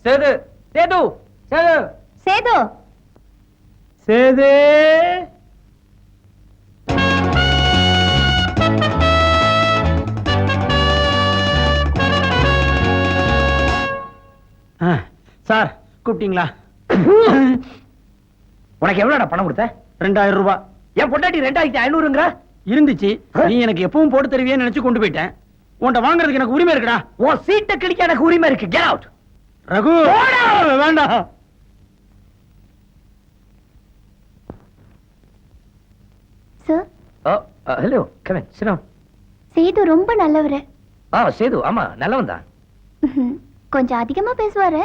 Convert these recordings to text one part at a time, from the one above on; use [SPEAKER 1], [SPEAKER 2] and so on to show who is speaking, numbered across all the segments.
[SPEAKER 1] Setu Setu Setu
[SPEAKER 2] Setu
[SPEAKER 1] Setu sir கூப்பிட்டீங்களா?
[SPEAKER 3] உனக்கு எவ்வளவு பணம் கொடுத்த?
[SPEAKER 1] 2000 ரூபாய்.
[SPEAKER 3] என் பொண்டாட்டி 2500ங்கற
[SPEAKER 1] இருந்துச்சு. நீ எனக்கு எப்பவும் போட்டு தருவியே நினைச்சு கொண்டு போயிட்டேன். உன்ட வாங்குறதுக்கு எனக்கு உரிமை இருக்குடா.
[SPEAKER 3] உன் சீட்டை கிழிக்க எனக்கு உரிமை இருக்கு. Get out.
[SPEAKER 1] ரகு வேண்டாம்.
[SPEAKER 2] Sir.
[SPEAKER 3] Hello come on sit down.
[SPEAKER 2] Sethu ரொம்ப நல்லவரு.
[SPEAKER 3] சேது ஆமா நல்லவன் தான்.
[SPEAKER 2] கொஞ்சம் அதிகமா பேசுவாரு.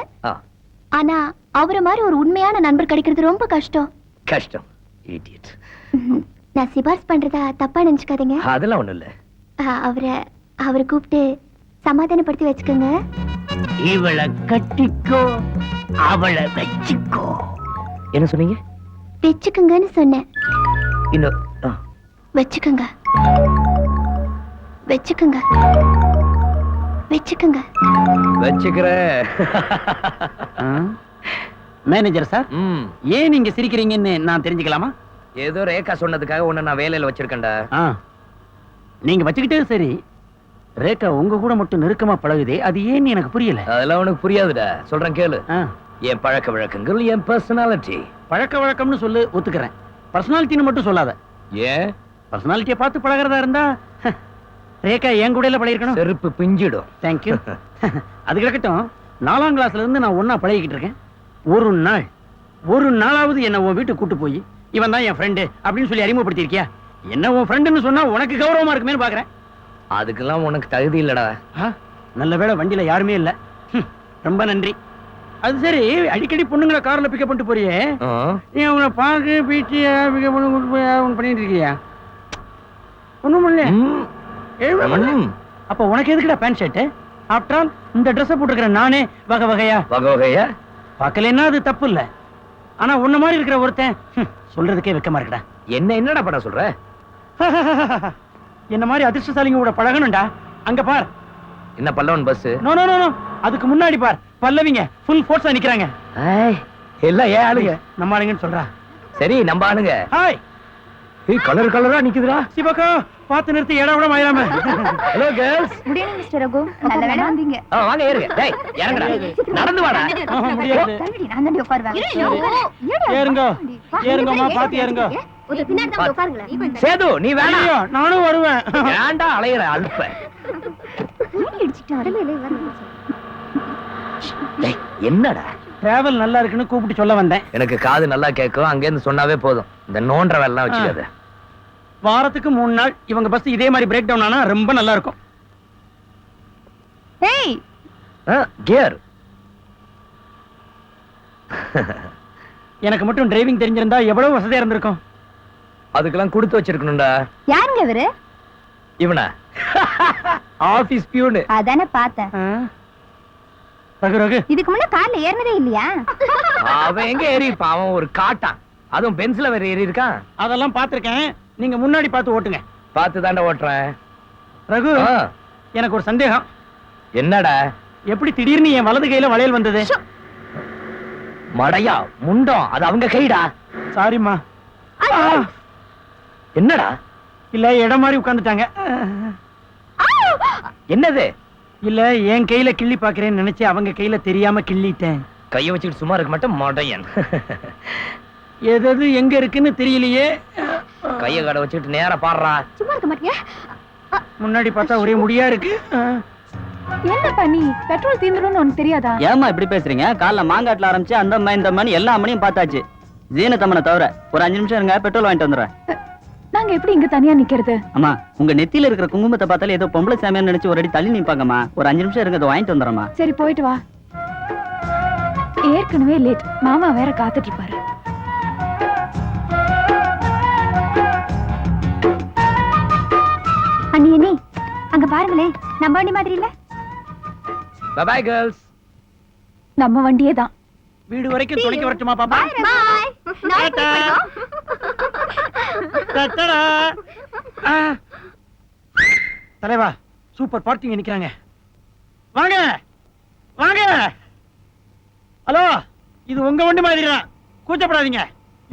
[SPEAKER 2] ஆனா அவரை மாதிரி ஒரு உண்மையான நண்பர் கிடைக்கிறது ரொம்ப கஷ்டம்.
[SPEAKER 3] கஷ்டம். இடியட்.
[SPEAKER 2] நான் சிபாரிசு பண்றதா தப்பா நினைச்சுக்காதீங்க.
[SPEAKER 3] அதெல்லாம் ஒண்ணும் இல்ல.
[SPEAKER 2] அவரை கூப்பிட்டு சமாதானப்படுத்தி வச்சுக்கோங்க.
[SPEAKER 3] இவளை கட்டிக்கோ அவளை வச்சுக்கோ. என்ன சொன்னீங்க?
[SPEAKER 2] வச்சுக்கோங்கன்னு சொன்னேன்.
[SPEAKER 3] இன்னும்
[SPEAKER 2] வச்சுக்கோங்க வச்சுக்கோங்க வச்சுக்கோங்க.
[SPEAKER 3] வச்சுக்கிறேன்.
[SPEAKER 1] மேனேஜர் சார், ஏன் நீங்க சிரிக்கிறீங்கன்னு நான் தெரிஞ்சுக்கலாமா?
[SPEAKER 3] ஏதோ ரேகா சொன்னதுக்காக உன்னை நான் வேலையில வச்சிருக்கேன்டா.
[SPEAKER 1] நீங்க வச்சுக்கிட்டே சரி. ரேகா உங்க கூட மட்டும் நெருக்கமா பழகுதே, அது ஏன்னு எனக்கு புரியல.
[SPEAKER 3] அதெல்லாம் உனக்கு புரியாதுடா. சொல்றேன் கேளு. என் பழக்க வழக்கங்கள், என் பர்சனாலிட்டி.
[SPEAKER 1] பழக்க வழக்கம்னு சொல்லு, ஒத்துக்கிறேன். பர்சனாலிட்டின்னு மட்டும் சொல்லாத.
[SPEAKER 3] ஏன்?
[SPEAKER 1] பர்சனாலிட்டியை பார்த்து பழகிறதா இருந்தா ரேகா என் கூட பழகிருக்கணும்.
[SPEAKER 3] செருப்பு பிஞ்சிடும்.
[SPEAKER 1] தேங்க்யூ. அது கிடக்கட்டும். 4ஆம் கிளாஸ்ல இருந்து நான் ஒன்னா பழகிக்கிட்டு இருக்கேன். ஒரு நாளாவது என்ன உன் வீட்டுக்கு கூட்டு போய் இவன் தான் என் ஃப்ரெண்டு அப்படின்னு சொல்லி அறிமுகப்படுத்தி இருக்கியா? என்ன உன் ஃப்ரெண்டுன்னு சொன்னா உனக்கு கௌரவமா இருக்குமேன்னு பாக்குறேன்.
[SPEAKER 3] அதுக்கெல்லாம் உனக்கு தகுதி இல்லடா.
[SPEAKER 1] நல்ல வேளை வண்டியில யாருமே இல்ல. ரொம்ப நன்றி. அது சரி, அடிக்கடி பொண்ணுங்களை கார்ல பிக்கப் பண்ணிட்டு போறியே, நீ உங்களை பார்க்க பீச்சு பிக்கப் பண்ணி பண்ணிட்டு இருக்கியா? ஒண்ணும் இல்ல. அப்ப உனக்கு எதுக்குடா பேண்ட் ஷர்ட்? ஆஃப்டர் ஆல் இந்த ட்ரெஸ் போட்டுருக்கிறேன் நானே வகை வகையா. பார்க்கலன்னா அது தப்பு இல்ல. ஆனா உன்ன மாதிரி இருக்கிற ஒருத்தன் சொல்றதுக்கே வெக்கமா இருக்குடா.
[SPEAKER 3] என்னடா பண்ண சொல்ற?
[SPEAKER 1] என்ன மாதிரி அதிர்ஷ்டசாலிங்க கூட பழகணும்டா. அங்க பார்.
[SPEAKER 3] என்ன Pallavan bus?
[SPEAKER 1] No no no. அதுக்கு முன்னாடி பார், பல்லவிங்க ஃபுல் ஃபோர்ஸா நிக்கறாங்க.
[SPEAKER 3] எல்லாம் ஏன் ஆளுங்க?
[SPEAKER 1] நம்ம ஆளுங்கன்னு சொல்றா.
[SPEAKER 3] சரி நம்ம ஆளுங்க.
[SPEAKER 1] ஹாய்.
[SPEAKER 3] கலர் கலரா நிக்குதுடா.
[SPEAKER 1] சிவகா பாத்து நிறுத்தி ஏடா விட மாயிராம.
[SPEAKER 3] Hello girls.
[SPEAKER 2] Good evening mister Raghu. நல்ல வேளை வந்தீங்க.
[SPEAKER 3] வாங்க ஏறுங்க. டேய் இறங்குடா. நடந்து வாடா.
[SPEAKER 1] முடியாது.
[SPEAKER 2] நான் தான் உட்காருவேன்.
[SPEAKER 1] ஏறுங்கம்மா பாத்து ஏறுங்க.
[SPEAKER 2] ஒரு பின்னாடி தான் உட்காருங்க.
[SPEAKER 3] சேது நீ வேணா.
[SPEAKER 1] நானும் வருவேன்.
[SPEAKER 3] ஏன்டா அலையற அல்ப. டேய் என்னடா?
[SPEAKER 1] டிராவல் நல்லா இருக்குன்னு கூப்பிட்டு சொல்ல வந்தேன்.
[SPEAKER 3] எனக்கு காது நல்லா கேட்கும். அங்க இருந்து சொன்னாவே போதும். இந்த நோன்ற வேலைலாம் வச்சுக்காத.
[SPEAKER 1] வாரத்துக்கு 3 நாள் இவங்க பஸ் இதே மாதிரி பிரேக் டவுன் ஆனா ரொம்ப நல்லா இருக்கும்.
[SPEAKER 2] ஏய்
[SPEAKER 3] கியர்.
[SPEAKER 1] எனக்கு மட்டும் டிரைவிங் தெரிஞ்சிருந்தா எவ்வளவு வசதியா இருந்திருக்கும்.
[SPEAKER 3] அதுக்கெல்லாம் கொடுத்து வச்சிருக்கணும்டா.
[SPEAKER 2] யாருங்க இவரு?
[SPEAKER 3] இவனா? Office peon.
[SPEAKER 2] அதானே பார்த்தேன்.
[SPEAKER 1] ரகு ரகு,
[SPEAKER 2] இதுக்கு முன்ன கார்ல ஏறினதே இல்லையா?
[SPEAKER 3] அவன் எங்க ஏறி இருப்பான்? அவன் ஒரு காட்டான். அதுவும் பென்சில வேற ஏறி இருக்கான்.
[SPEAKER 1] அதெல்லாம் பாத்திருக்கேன். நீங்க முன்னாடி பார்த்து ஓட்டுங்க.
[SPEAKER 3] பார்த்து தாண்டா ஓட்டுறேன்.
[SPEAKER 1] ரகு, எனக்கு ஒரு சந்தேகம்.
[SPEAKER 3] என்னடா?
[SPEAKER 1] எப்படி திடீர்னு என் வலது கையில வளையல் வந்தது?
[SPEAKER 3] மடையா முண்டம், அது அவங்க கைடா.
[SPEAKER 1] சாரிம்மா.
[SPEAKER 3] என்னடா?
[SPEAKER 1] இல்ல இடம் மாதிரி உட்கார்ந்துட்டாங்க.
[SPEAKER 3] என்னது?
[SPEAKER 1] இல்ல என் கையில கிள்ளி பாக்குறேன்னு நினைச்சு அவங்க கையில தெரியாம கிள்ளிட்டேன்.
[SPEAKER 3] கைய வச்சுட்டு சும்மா இருக்க மாட்டேன் மடையன்.
[SPEAKER 1] எது எங்க இருக்குன்னு தெரியலையே.
[SPEAKER 3] கைய கடை வச்சுட்டு நேரா பாடுறா.
[SPEAKER 2] சும்மா இருக்க மாட்டியா?
[SPEAKER 1] முன்னாடி பார்த்தா ஒரே முடியா இருக்கு.
[SPEAKER 2] என்ன பண்ணி பெட்ரோல் தீந்துரும்னு உனக்கு தெரியாதா?
[SPEAKER 4] ஏமா இப்படி பேசுறீங்க? காலைல மாங்காட்டுல ஆரம்பிச்சு அந்த அம்மா இந்த அம்மா எல்லா அம்மனையும் பார்த்தாச்சு. ஜீனத்தம்மனை தவிர ஒரு 5 நிமிஷம் இருங்க, பெட்ரோல் வாங்கிட்டு வந்துடுறேன்.
[SPEAKER 2] நாங்க எப்படி இங்க தனியா நிக்கிறது?
[SPEAKER 4] அம்மா உங்க நெத்தியில இருக்கிற குங்குமத்தை பார்த்தாலே ஏதோ பொம்பளை சாமியான்னு நினைச்சு ஒரு அடி தள்ளி நிப்பாங்கம்மா. ஒரு 5 நிமிஷம் இருங்க, அதை வாங்கிட்டு வந்துடுறேம்மா.
[SPEAKER 2] சரி போயிட்டு வா. ஏற்கனவே லேட். மாமா வேற காத்துட்டு இருப்பாரு. அண்ணி அண்ணி அங்க பாருங்களே, நம்ம வண்டி மாதிரி இல்ல?
[SPEAKER 3] Bye bye girls.
[SPEAKER 2] நம்ம வண்டியே தான்.
[SPEAKER 1] வீடு வரைக்கும் துணைக்கு வரட்டுமா பாப்பா? தலைவா, சூப்பர் பார்ட்டிங்க நிக்கிறாங்க. வாங்க வாங்க. ஹலோ, இது உங்க வண்டி மாதிரி தான். கூச்சப்படாதீங்க,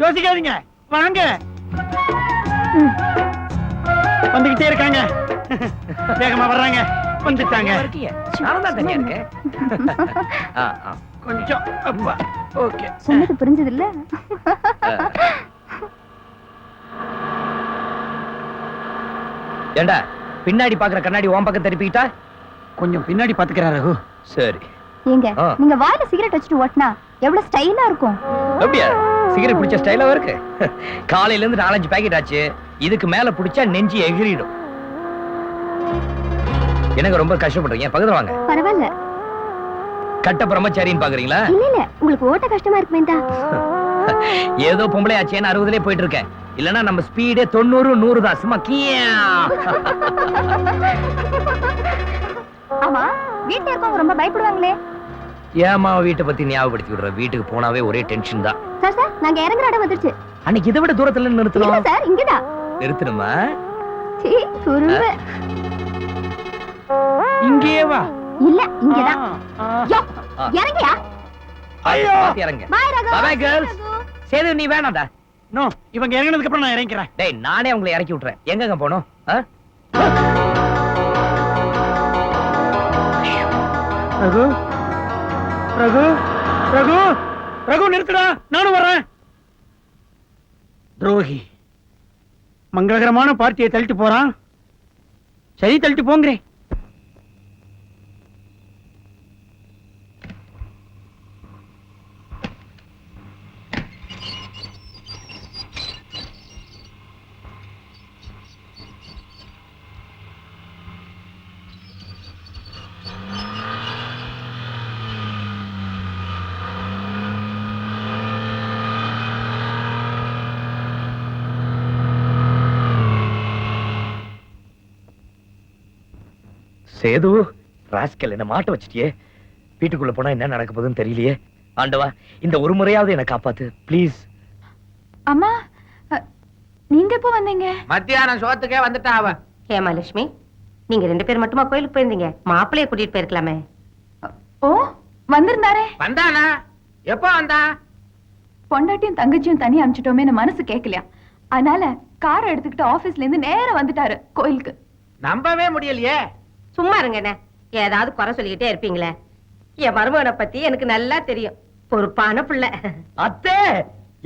[SPEAKER 1] யோசிக்காதீங்க, வாங்க. வந்துகிட்டே இருக்காங்க, வேகமா வர்றாங்க, வந்துட்டாங்க.
[SPEAKER 3] இருக்கீங்க, நானும் தான் தனியா இருக்கேன்.
[SPEAKER 1] கொஞ்சம் அப்பா. ஓகே,
[SPEAKER 2] சொன்னது புரிஞ்சது இல்ல?
[SPEAKER 3] ஏண்டா பின்னாடி பாக்குற கண்ணாடி உன் பக்கம் திருப்பிக்கிட்டா?
[SPEAKER 1] கொஞ்சம் பின்னாடி பாத்துக்கிறா ரகு.
[SPEAKER 3] சரி.
[SPEAKER 2] ஏங்க,
[SPEAKER 3] ஆ.
[SPEAKER 2] நீங்க வாயில சிகரெட் வச்சுட்டு ஓட்டினா எவ்வளவு ஸ்டைலா இருக்கும்.
[SPEAKER 3] அப்படியா? சிகரெட் பிடிச்ச ஸ்டைலாவா இருக்கு? காலையில இருந்து 4-5 பாக்கெட் ஆச்சு. இதுக்கு மேல பிடிச்சா நெஞ்சு எகிறிடும். எனக்கு ரொம்ப கஷ்டப்படுறீங்க, பக்கத்துல வாங்க.
[SPEAKER 2] பரவாயில்ல.
[SPEAKER 3] கட்ட பிரம்மச்சாரின்னு பாக்குறீங்களா?
[SPEAKER 2] இல்ல இல்ல, உங்களுக்கு ஓட்ட கஷ்டமா இருக்குமே தான்.
[SPEAKER 3] ஏதோ பொம்பளை ஆச்சேன்னு 60லயே போயிட்டு இருக்கேன். இல்லன்னா நம்ம ஸ்பீடே 90-100 தான். சும்மா கியா.
[SPEAKER 2] ஆமா, வீட்டுல இருக்கவங்க ரொம்ப பயப்படுவாங்களே.
[SPEAKER 3] ஏமா வீட்டை பத்தி ஞாபகப்படுத்தி விடுற? வீட்டுக்கு போனாவே ஒரே டென்ஷன் தான்.
[SPEAKER 2] சார் சார், நாங்க இறங்குற இடம் வந்துருச்சு.
[SPEAKER 3] அன்னைக்கு இதை விட தூரத்துல
[SPEAKER 2] இல்ல
[SPEAKER 3] நிறுத்தணும்.
[SPEAKER 2] சார், இங்கதான்.
[SPEAKER 3] நிறுத்தணுமா?
[SPEAKER 2] சீ, குறும்பு.
[SPEAKER 1] இங்கே வா.
[SPEAKER 2] இல்ல, இங்கதான். யோ, இறங்கியா?
[SPEAKER 1] ஐயோ.
[SPEAKER 3] பாத்து இறங்க.
[SPEAKER 2] பாய் ரகு.
[SPEAKER 3] Bye, girls. சேது நீ வேணாம்டா.
[SPEAKER 1] நோ, இவங்க இறங்கினதுக்கு அப்புறம் நான் இறங்கிக்கிறேன்.
[SPEAKER 3] டேய், நானே உங்களை இறக்கி விட்டுறேன். எங்கங்க போகணும்?
[SPEAKER 1] ரகு, ரகு, ரகு, ரகு, நிறுத்துடா, நானும் வர்றேன். துரோகி, மங்களகரமான பார்ட்டியை தள்ளிட்டு போறான். சரி, தள்ளிட்டு போங்கிறேன்.
[SPEAKER 3] சேது, ராஸ்கல், என்ன மாட்ட வச்சிட்டியே. வீட்டுக்குள்ள போனா என்ன நடக்க போகுதுன்னு தெரியலையே. ஆண்டவா, இந்த ஒரு முறையாவது என்ன காப்பாத்து ப்ளீஸ்.
[SPEAKER 2] அம்மா, நீங்க எப்போ வந்தீங்க?
[SPEAKER 5] மத்தியானம் சோத்துக்கே வந்துட்டா அவ.
[SPEAKER 6] ஹேமலட்சுமி, நீங்க 2 பேர் மட்டுமா கோயிலுக்கு போயிருந்தீங்க? மாப்பிள்ளைய கூட்டிட்டு போயிருக்கலாமே.
[SPEAKER 2] ஓ, வந்திருந்தாரே.
[SPEAKER 5] வந்தானா? எப்போ வந்தா?
[SPEAKER 2] பொண்டாட்டியும் தங்கச்சியும் தனியா அனுப்பிச்சிட்டோமே மனசு கேட்கலையா, அதனால காரை எடுத்துக்கிட்டு ஆபீஸ்ல இருந்து நேரா வந்துட்டாரு கோயிலுக்கு.
[SPEAKER 5] நம்பவே முடியலையே.
[SPEAKER 6] சும்மா இருங்க, என்ன ஏதாவது குறை சொல்லிக்கிட்டே இருப்பீங்களே. என் மருமகனை பத்தி எனக்கு நல்லா தெரியும். பொறுப்பான பிள்ளை.
[SPEAKER 3] அத்தே,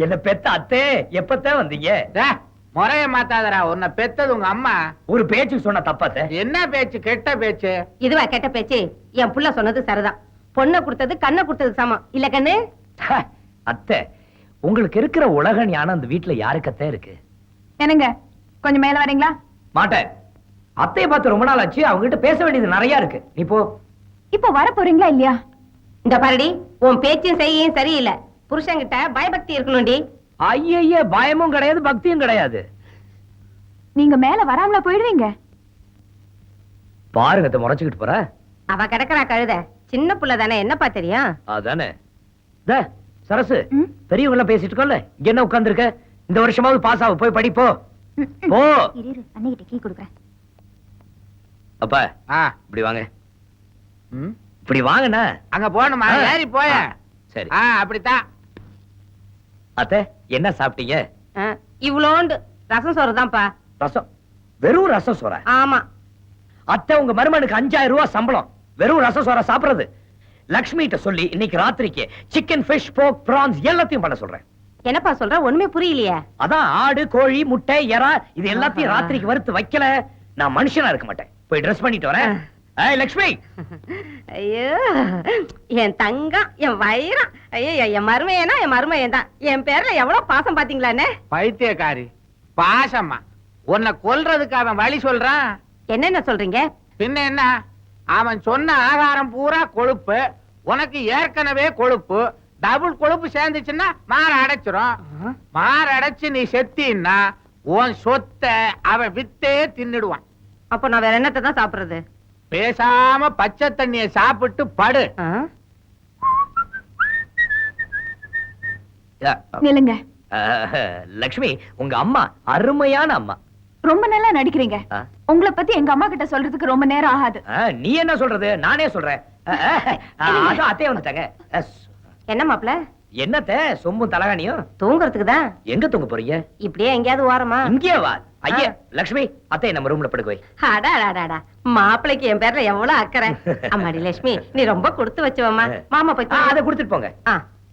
[SPEAKER 3] என்ன பெத்த அத்தே, எப்பத்தான் வந்தீங்க?
[SPEAKER 5] டேய், முறைய மாத்தாதடா. உன்னை பெத்தது உங்க அம்மா.
[SPEAKER 3] ஒரு பேச்சு சொன்ன தப்பாத்த?
[SPEAKER 5] என்ன பேச்சு? கெட்ட பேச்சு.
[SPEAKER 6] இதுவா கெட்ட பேச்சு? என் புள்ள சொன்னது சரிதான். பொண்ணை கொடுத்தது கண்ணை கொடுத்தது சமம் இல்ல கண்ணு?
[SPEAKER 3] அத்தை, உங்களுக்கு இருக்கிற உலக ஞானம் அந்த வீட்டுல யாருக்கத்தே இருக்கு?
[SPEAKER 2] என்னங்க, கொஞ்சம் மேல வரீங்களா?
[SPEAKER 3] மாட்டேன். அத்தையை பார்த்து ரொம்ப நாள் ஆச்சு. அவங்க கிட்ட பேச வேண்டியது நிறைய இருக்கு. நீ போ.
[SPEAKER 2] இப்போ வர போறீங்களா இல்லையா?
[SPEAKER 6] இந்த பாருடி, உன் பேச்சும் செய்யும் சரியில்லை. புருஷன்கிட்ட பயபக்தி இருக்கணும்டி.
[SPEAKER 3] ஐய, பயமும் கிடையாது, பக்தியும் கிடையாது.
[SPEAKER 2] நீங்க மேல வராமல போயிடுவீங்க.
[SPEAKER 3] பாருங்க, முறைச்சுக்கிட்டு போற.
[SPEAKER 6] அவ கிடக்குறா கழுத. சின்ன புள்ள தானே, என்னப்பா தெரியும்?
[SPEAKER 3] அதானே. சரசு,
[SPEAKER 2] ம்?
[SPEAKER 3] பெரியவங்க எல்லாம் பேசிட்டு இருக்கோம்ல, இங்க என்ன உட்கார்ந்துருக்க? இந்த வருஷமாவது பாஸ் ஆகு, போய் படிப்போ. போ.
[SPEAKER 2] இரு, அன்னைகிட்ட கீ கொடுக்குறேன்.
[SPEAKER 3] அப்பா,
[SPEAKER 5] ஆ,
[SPEAKER 3] இப்படி வாங்க.
[SPEAKER 5] ம்.
[SPEAKER 3] இப்படி வாங்கண்ணா.
[SPEAKER 5] அங்க போணுமா? ஏறி போய.
[SPEAKER 3] சரி.
[SPEAKER 5] அப்படித்தான்.
[SPEAKER 3] அத்தை, என்ன சாப்பிட்டீங்க?
[SPEAKER 6] இவ்வளோண்டு ரசம் சோறு தான்ப்பா.
[SPEAKER 3] ரசம்? வெறும் ரசம் சோற?
[SPEAKER 6] ஆமா.
[SPEAKER 3] அத்தை, உங்க மருமனுக்கு 5000 ரூபாய் சம்பளம், வெறும் ரசம் சோற சாப்பிடுறது. லக்ஷ்மி கிட்ட சொல்லி இன்னைக்கு ராத்திரிக்கு சிக்கன், ஃபிஷ், போர்க், பிரான்ஸ் எல்லாத்தையும் பண்ண சொல்றேன்.
[SPEAKER 6] என்னப்பா சொல்ற? ஒண்ணுமே புரியலையே.
[SPEAKER 3] அதான் ஆடு, கோழி, முட்டை, எறா இது எல்லாத்தையும் ராத்திரிக்கு வறுத்து வைக்கல. நான் மனுஷனா இருக்க மாட்டேன். போய் ட்ரெஸ் பண்ணிட்டு வரேன். ஏய் லக்ஷ்மி.
[SPEAKER 6] ஐயோ, என் தங்கம், என் வைரம். ஐயோ, என் மருமையனா என் மருமையன் தான். என் பேர்ல எவ்வளவு பாசம் பாத்தீங்களானே.
[SPEAKER 5] பைத்தியக்காரி, பாசம்மா. உன்னை கொல்றதுக்கு அவன் வழி சொல்றான்.
[SPEAKER 6] என்னென்ன சொல்றீங்க?
[SPEAKER 5] பின்ன என்ன? அவன் சொன்ன ஆகாரம் பூரா கொழுப்பு. உனக்கு ஏற்கனவே கொழுப்பு. டபுள் கொழுப்பு சேர்ந்துச்சுன்னா மாற அடைச்சிரும். மாற அடைச்சு நீ செத்தின்னா உன் சொத்தை அவன் வித்தே தின்னுடுவான்.
[SPEAKER 6] அப்ப நான் வேற என்னத்தை தான் சாப்பிடுறது?
[SPEAKER 5] பேசாம பச்சை தண்ணிய சாப்பிட்டு படு.
[SPEAKER 2] நில்லுங்க.
[SPEAKER 3] லக்ஷ்மி, உங்க அம்மா அருமையான அம்மா.
[SPEAKER 2] ரொம்ப நல்லா நடிக்கிறீங்க. உங்களை பத்தி எங்க அம்மா கிட்ட சொல்றதுக்கு ரொம்ப நேரம் ஆகாது.
[SPEAKER 3] நீ என்ன சொல்றது? நானே சொல்றேன். அதான் அத்தையே வந்துட்டாங்க.
[SPEAKER 6] என்ன மாப்பிள
[SPEAKER 3] என்னத்த சொம்பும் தலகாணியும்?
[SPEAKER 6] தூங்குறதுக்கு தான்.
[SPEAKER 3] எங்க தூங்க போறீங்க?
[SPEAKER 6] இப்படியே எங்கேயாவது ஓரமா?
[SPEAKER 3] இங்கே வா. ஐயா லக்ஷ்மி, அத்தை நம்ம ரூம்ல படுக்க வை.
[SPEAKER 6] அடாடாடாடா, மாப்பிளைக்கு என் பேர்ல எவ்வளவு அக்கறை. அம்மாடி லட்சுமி, நீ ரொம்ப கொடுத்து வச்சுவம்மா. மாமா போய்
[SPEAKER 3] அதை கொடுத்துட்டு போங்க.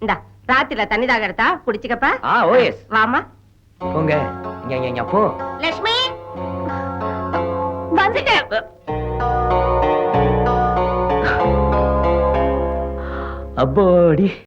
[SPEAKER 6] இந்தா, ராத்திரில தண்ணி தாக எடுத்தா குடிச்சுக்கப்பா.
[SPEAKER 3] ஓஎஸ்.
[SPEAKER 6] வாமா
[SPEAKER 3] போங்க. போ.
[SPEAKER 6] லட்சுமி வந்துட்டேன்.
[SPEAKER 3] அப்போடி